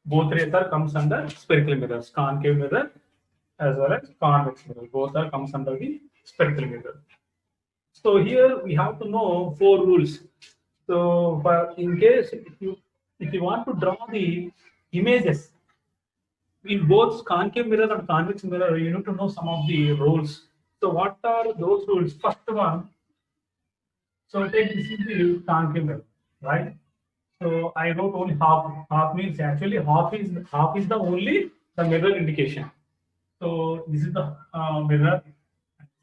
Both rays are comes under spherical mirrors, concave mirror as well as convex mirror. Both are comes under the spherical mirror. So here we have to know 4 rules. So for in case if you want to draw the images in both concave mirror and convex mirror, you need to know some of the rules. So what are those rules? First one, so take this is the concave mirror, right? So I wrote only half. Half means actually half is the only the mirror indication. So this is the mirror.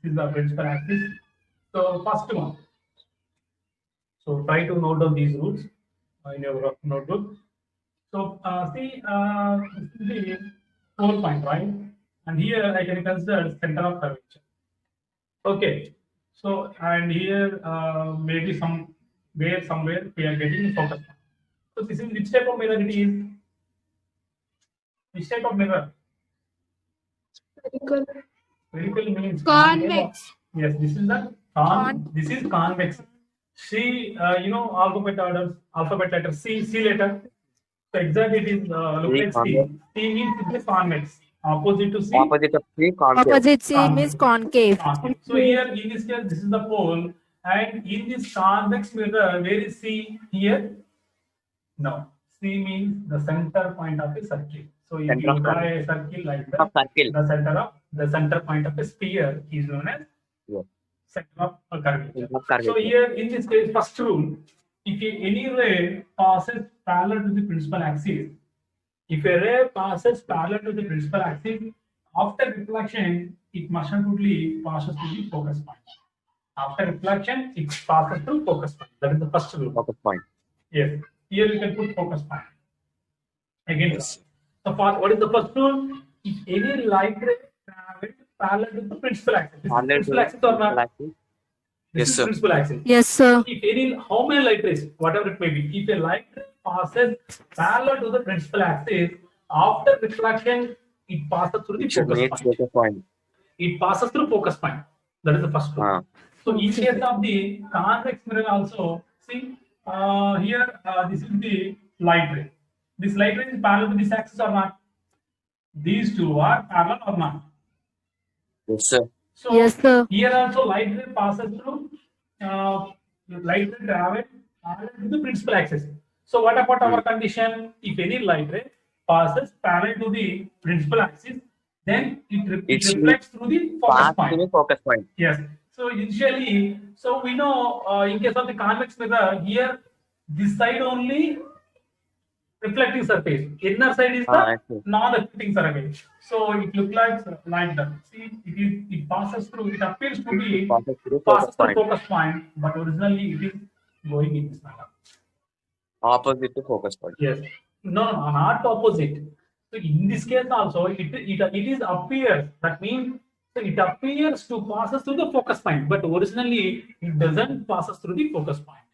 This is the principal axis. So first one. So try to note down these rules in your notebook. So this is the 4 point, right? And here I can consider center of curvature. Okay. So and here maybe somewhere we are getting focus point. So this is which type of mirror it is? Which type of mirror? Spherical. Spherical means Convex. Yes, this is the this is convex. C, alphabet orders, alphabet letter C letter. So exactly it is look like C. C means it is convex. Opposite to C. Opposite of C, concave. Opposite C means concave. So here in this case, this is the pole, and in this convex mirror, where is C here? No, C means the center point of a circle. So if Center you of draw a circle like that, circle. the center point of a sphere is known as Yes. center of a curvature. Center of curvature. So here in this case, first rule, if any ray passes parallel to the principal axis, if a ray passes parallel to the principal axis, after reflection, it must absolutely passes to the focus point. After reflection, it passes to focus point. That is the first rule. Focus point. Yes. Here you can put focus point. Again, Yes. so what is the first rule? If any light ray travels parallel to the principal axis, this is principal axis or not? This is principal axis. Yes, sir. If how many light rays, whatever it may be, if a light ray passes parallel to the principal axis, after reflection, it passes through the focus point. It passes through focus point. That is the first rule. So in case of the convex mirror also, see here this is the light ray. This light ray is parallel to this axis or not? These two are parallel or not? Yes, sir. So Yes, sir. here also light ray passes through light ray travel parallel to the principal axis. So what about our condition? If any light ray passes parallel to the principal axis, then it reflects through the focus point. Yes. So initially, so we know in case of the convex mirror, here this side only reflecting surface. Inner side is the non-reflecting surface. So it looks like that. See, it passes through. It appears to be passes through focus point, but originally it is going in this manner. Opposite to focus point. Yes. No, not opposite. So in this case also, it is appears. That means so it appears to passes through the focus point, but originally it doesn't passes through the focus point.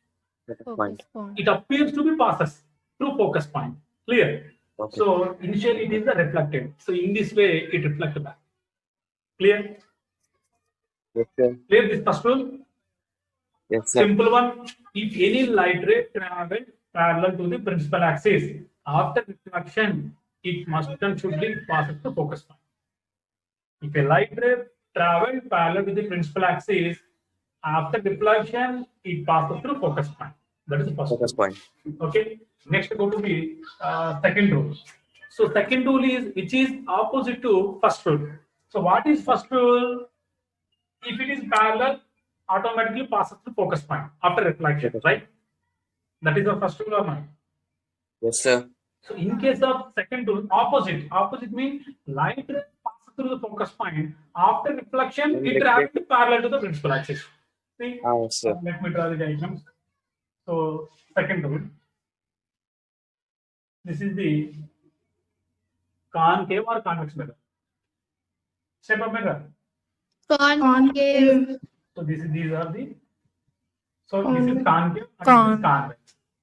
Focus point. It appears to be passes through focus point. Clear? Okay. So initially it is the reflected. So in this way it reflects back. Clear? Yes, sir. Clear this first rule? Yes, sir. Simple one. If any light ray travels parallel to the principal axis, after reflection, it must and should be passes to focus point. If a light ray travels parallel to the principal axis, after reflection, it passes through focus point. That is the first Focus point. Okay. Next, go to the second rule. So second rule is which is opposite to first rule. So what is first rule? If it is parallel, automatically passes through focus point after reflection, right? That is the first rule or not? Yes, sir. So in case of second rule, opposite. Opposite means light passes through the focus point. After reflection, it travels parallel to the principal axis. See? Yes, sir. Let me draw the diagrams. So second rule. This is the concave or convex mirror. Shape of mirror. Concave. So these are the. So this is concave and this is convex.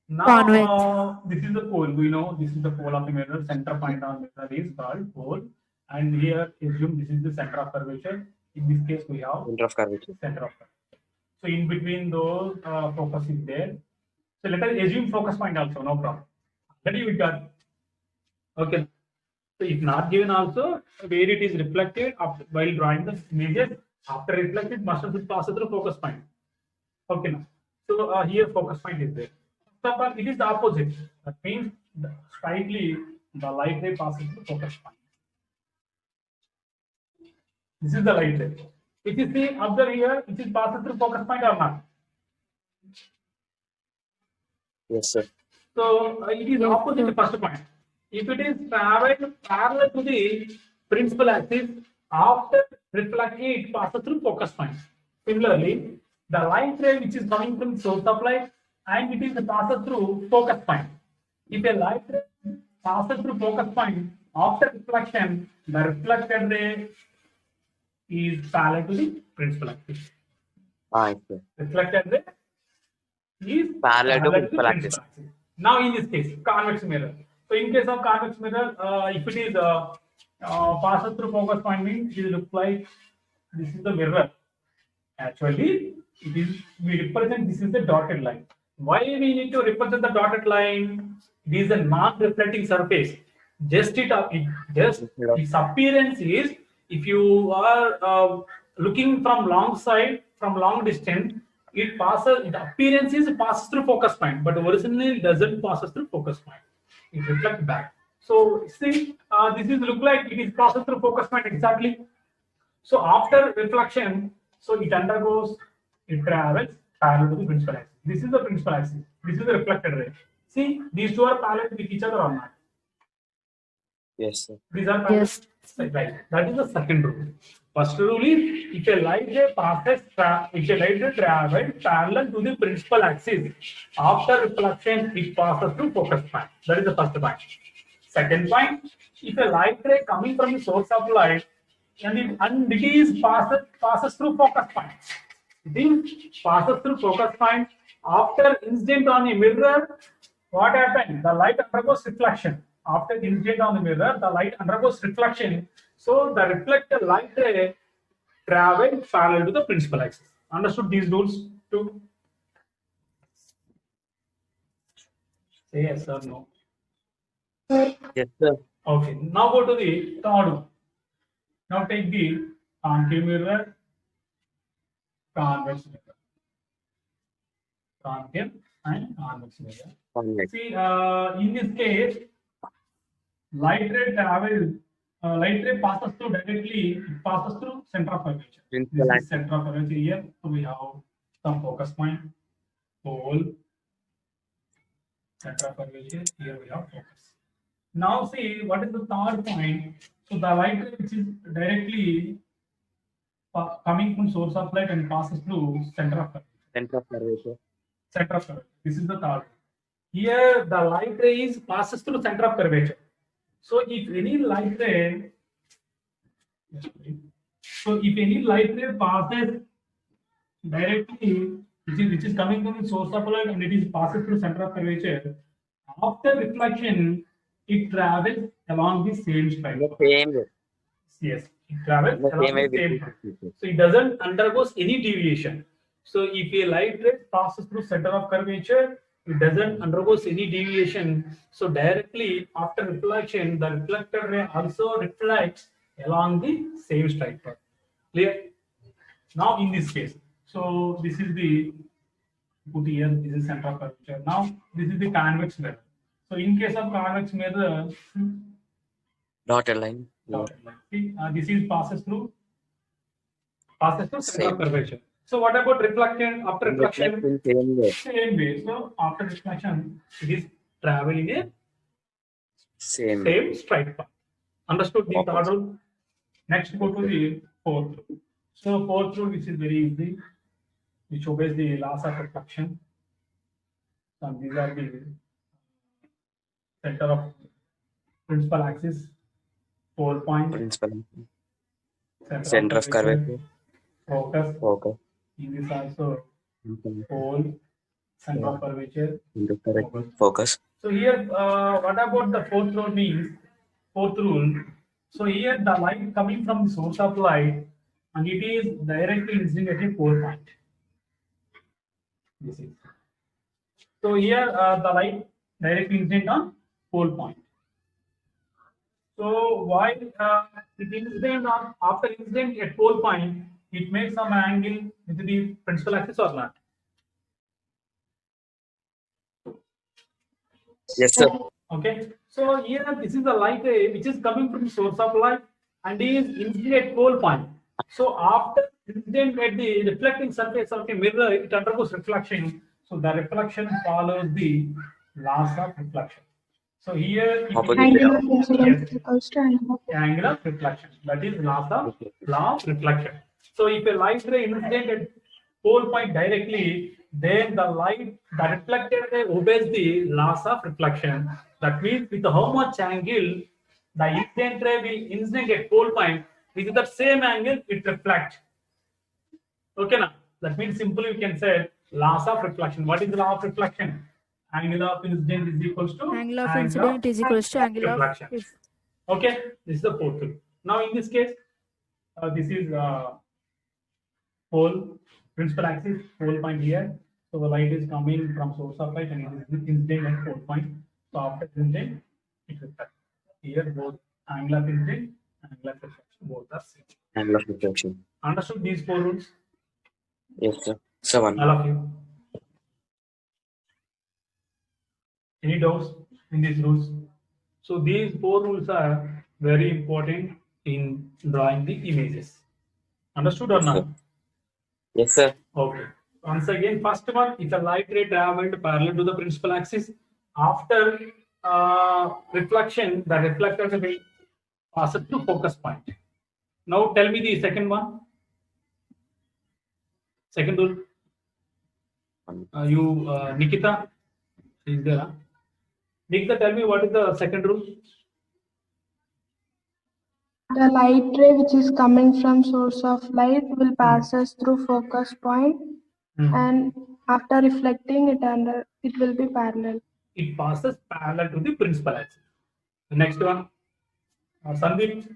Now this is the pole. We know this is the pole of the mirror. Center point on mirror is called pole. And here assume this is the center of curvature. In this case, we have Center of curvature. Center of curvature. So in between those, focus is there. So let us assume focus point also. No problem. That we got. Okay. So if not given also, where it is reflected while drawing the images, after reflected must have pass through focus point. Okay. Now. So here focus point is there. But it is the opposite. That means slightly the light ray passes through focus point. This is the light ray. If you see observe here, it is passed through focus point or not? Yes, sir. So it is opposite to first point. If it is traveled parallel to the principal axis, after reflecting it passes through focus point. Similarly, the light ray which is coming from source of light and it is passes through focus point. If a light ray passes through focus point after reflection, the reflected ray is parallel to the principal axis. Yes, sir. Reflected ray is Parallel to the principal axis. Now, in this case, convex mirror. So, in case of convex mirror, if it is passes through focus point, means it looks like this is the mirror. Actually, it is we represent this is the dotted line. Why we need to represent the dotted line? It is a non-reflecting surface. Just its appearance is if you are looking from long side from long distance, it passes. Its appearance is passes through focus point, but originally it doesn't passes through focus point. It reflects back. So see, this is look like it is passes through focus point exactly. So after reflection, so it undergoes, it travels parallel to the principal axis. This is the principal axis. This is the reflected ray. See, these two are parallel with each other or not? Yes, sir. These are parallel. Yes. Right. That is the second rule. First rule is if a light ray passes, if a light ray travels parallel to the principal axis, after reflection it passes through focus point. That is the first point. Second point, if a light ray coming from the source of light and it is passes through focus point. It passes through focus point after incident on a mirror. What happened? The light undergoes reflection. After incident on the mirror, the light undergoes reflection. So the reflected light ray travels parallel to the principal axis. Understood these rules too? Say yes or no. Yes, sir. Okay. Now go to the third one. Now take the concave mirror, convex mirror. Concave and convex mirror. Convex. See, in this case, light ray travels. Light ray passes through directly. It passes through center of curvature. This is center of curvature here. So we have some focus point, pole, center of curvature. Here we have focus. Now see what is the third point. So the light ray which is directly coming from source of light and passes through center of curvature. Center of curvature. Center of curvature. This is the third. Here the light ray passes through center of curvature. So if any light ray, passes directly, which is coming from the source of light and it is passes through center of curvature, after reflection, it travels along the same straight. The same way. Yes, it travels The along same way the same with path. So it doesn't undergoes any deviation. So if a light ray passes through center of curvature, it doesn't undergoes any deviation. So directly after reflection, the reflected ray also reflects along the same straight path. Clear? Now in this case, so this is the put here. This is center of curvature. Now this is the convex mirror. So in case of convex mirror, dotted line. Yeah. see, this is passes through center of curvature. So what about reflection? After reflection, Same way. same way. So after reflection, it is traveling a Same. straight path. Understood the third rule? Next, go to the fourth rule. So fourth rule, which is very easy, which obeys the laws of reflection. And these are the center of principal axis, pole point, Principal. Center of curvature. focus. Focus. In this also pole, center of curvature, Center of curvature. Focus. So here, what about the fourth rule means? Fourth rule. So here the light coming from the source of light and it is directly incident at a pole point. This is. So here the light directly incident on pole point. So while it incident or after incident at pole point, it makes some angle with the principal axis or not? Yes, sir. Okay. So here this is the light ray which is coming from source of light and is incident at pole point. So after incident at the reflecting surface of a mirror, it undergoes reflection. So the reflection follows the laws of reflection. So here it Opposite. Angle of incidence Yes. is equals to angle of Angle of reflection. That is law of reflection. So if a light ray incident at pole point directly, then the reflected ray obeys the laws of reflection. That means with how much angle the incident ray will incident at pole point, with the same angle it reflects. Okay, now that means simply you can say laws of reflection. What is the law of reflection? Angle of incident is equals to Angle of incident is equals to angle of reflection. Okay, this is the fourth rule. Now in this case, this is pole principal axis, pole point here. So the light is coming from source of light and it is incident at pole point. So after incident, it reflects. Here both angle of incident and angle of reflection both are same. Angle of reflection. Understood these four rules? Yes, sir. 7. All of you. Any doubts in these rules? So these four rules are very important in drawing the images. Understood or Yes, not? sir. Yes, sir. Okay. Once again, first one, if a light ray traveled parallel to the principal axis, after reflection, the reflector will pass it to focus point. Now tell me the second one. Second rule. Nikita, is there? Nikita, tell me what is the second rule? the light ray which is coming from source of light will pass us through focus point and after reflecting it will be parallel. It passes parallel to the principal axis. The next one, Sandeep,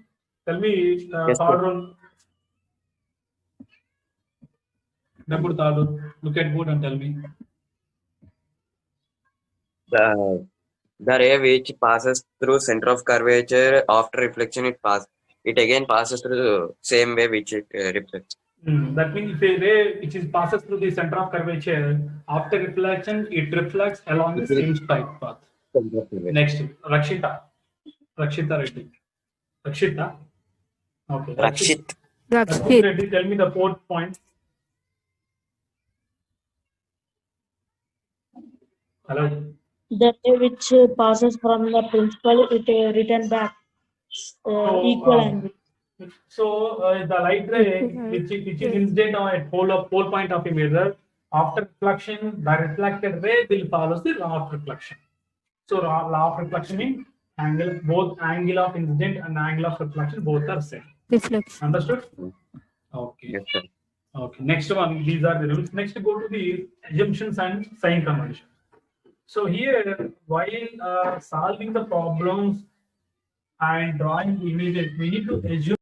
tell me Yes, third sir. rule. Number third rule. Look at board and tell me. The ray which passes through center of curvature after reflection, it again passes through the same way which it reflects. That means if a ray which is passes through the center of curvature, after reflection, it reflects along the same straight path. Center of curvature. Next, Rakshita Reddy. Rakshita. Okay. Rakshit. Rakshit Reddy, tell me the fourth point. Hello. The ray which passes from the principal, it return back equal angle. So the light ray which is incident at pole point of a mirror, after reflection, the reflected ray will follow the law of reflection. So law of reflection means both angle of incident and angle of reflection both are same. reflection. Understood? Okay. Yes, sir. Okay. Next one, these are the rules. Next, go to the assumptions and sign convention. So here, while solving the problems and drawing images, we need to assume